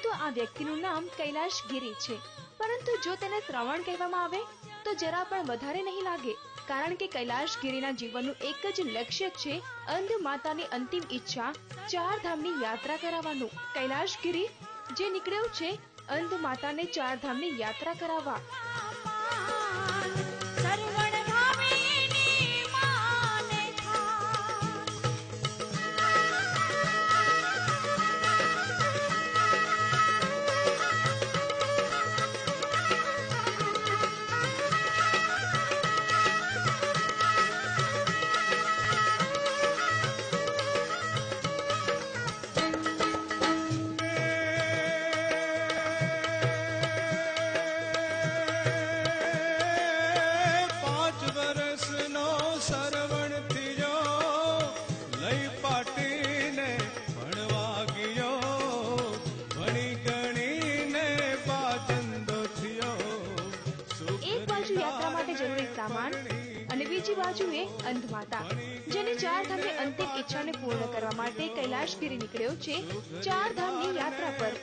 પરંતુ આ વ્યક્તિનું નામ કૈલાશગીરી છે। પરંતુ જો તેને શ્રવણ કહેવામાં આવે તો જરા પણ વધારે નહીં લાગે, કારણ કે કૈલાશગીરીના જીવનનું એક જ લક્ષ્ય છે અંધ માતાની અંતિમ ઈચ્છા ચાર ધામની યાત્રા કરાવવાનું। કૈલાશગીરી જે નીકળ્યો છે અંધ માતાને ચાર ધામની યાત્રા કરાવવા। અને બીજી બાજુએ અંધ માતા જેની ચાર ધામની અંતિમ ઈચ્છાને પૂર્ણ કરવા માટે કૈલાશગીરી નીકળ્યો છે ચાર ધામની યાત્રા પર।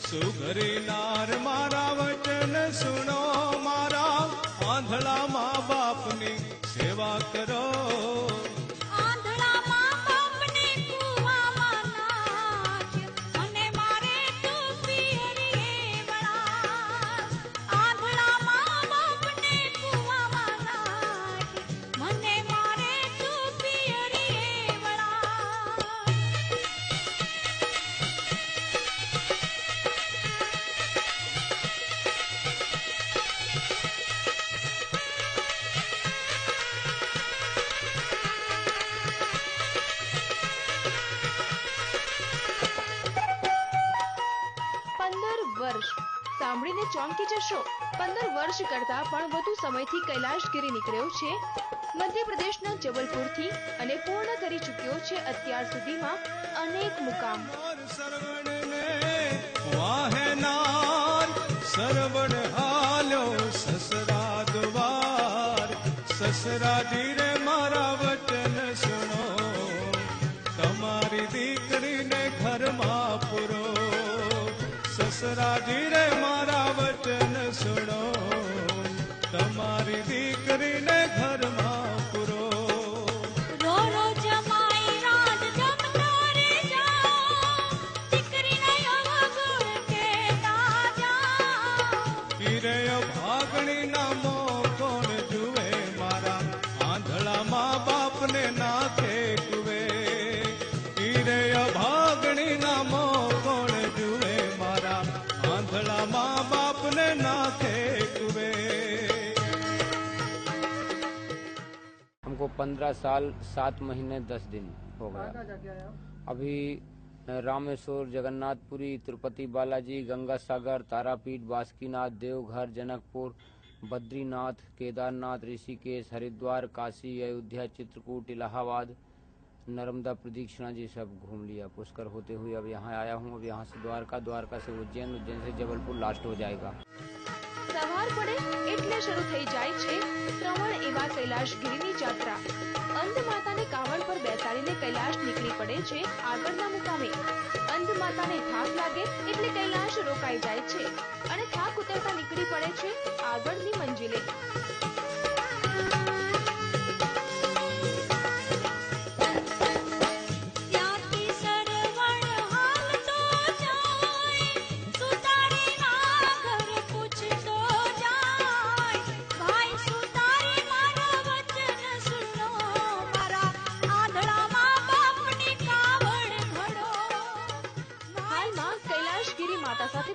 સુગરી નાર મારા વચન સુનો, મારા આંધળા મા બાપની સેવા કરો। સાંભળીને ચોંકી જશો, 15 વર્ષ કરતા પણ વધુ સમયથી કૈલાશગીરી નીકળ્યો છે મધ્યપ્રદેશના જબલપુરથી અને પૂર્ણ કરી ચૂક્યો છે અત્યાર સુધીમાં અનેક મુકામ। સરવણ હાલ્યો સસરા દ્વાર, સસરાજી રે મારા વચન સુનો, તમારી દીકરીને ઘરમાં પૂરો। સસરાજી રે મારા વચન સુનો, તમારી દીકરીને ઘરમાં પૂરો। ભાગણી નામો કોણ જુએ, મારા આંધળા મા બાપને નાખે કુવે। ભાગણી નામો કોણ જુએ, મારા આંધળા મા બાપને નાખે કુવે। हमको 15 साल 7 महीने 10 दिन हो गया। अभी रामेश्वर, जगन्नाथपुरी, तिरुपति बालाजी, गंगा सागर, तारापीठ, बासुकीनाथ, देवघर, जनकपुर, बद्रीनाथ, केदारनाथ, ऋषिकेश, हरिद्वार, काशी, अयोध्या, चित्रकूट, इलाहाबाद, नर्मदा प्रदक्षिणा जी सब घूम लिया। पुष्कर होते हुए अब यहाँ आया हूँ। अब यहाँ से द्वारका, द्वारका से उज्जैन, उज्जैन से जबलपुर लास्ट हो जाएगा। સવાર પડે એટલે શરૂ થઈ જાય છે શ્રવણ એવા કૈલાશગીરીની જાત્રા। અંધ માતાને કાવડ પર બેસાડીને કૈલાશ નીકળી પડે છે આગળના મુકામે। અંધ માતાને થાક લાગે એટલે કૈલાશ રોકાઈ જાય છે અને થાક ઉતરતા નીકળી પડે છે આગળની મંજિલે।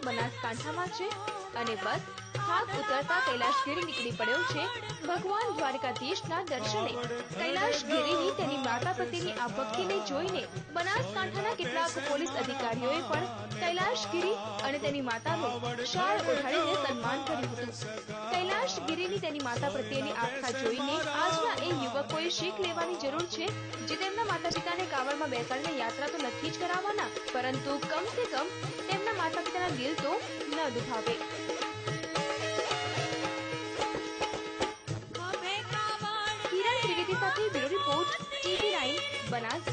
બનાસકાંઠામાં છે અને બસ થાક ઉતરતા કૈલાશગીરી નીકળી પડ્યો છે ભગવાન દ્વારકાધીશના દર્શને। કૈલાશગીરીની તેની માતા પ્રત્યેની આ ભક્તિને જોઈને બનાસકાંઠાના કેટલાક પોલીસ અધિકારીઓએ પણ કૈલાશગીરી અને તેની માતાનું શાળ ઓઢાડીને સન્માન કર્યું હતું। કૈલાશગીરીની તેની માતા પ્રત્યેની આસ્થા જોઈને આજના એ યુવકોએ શીખ લેવાની જરૂર છે જે તેમના માતા પિતાને કાવડમાં બેસાડીને યાત્રા તો નથી જ કરાવવાના, પરંતુ કમ સે કમ તેમના માતા પિતાના દિલ તો ન દુભાવે। કિરણ ત્રિવેદી સાથે બ્યુરો રિપોર્ટ, TV9 બનાસ।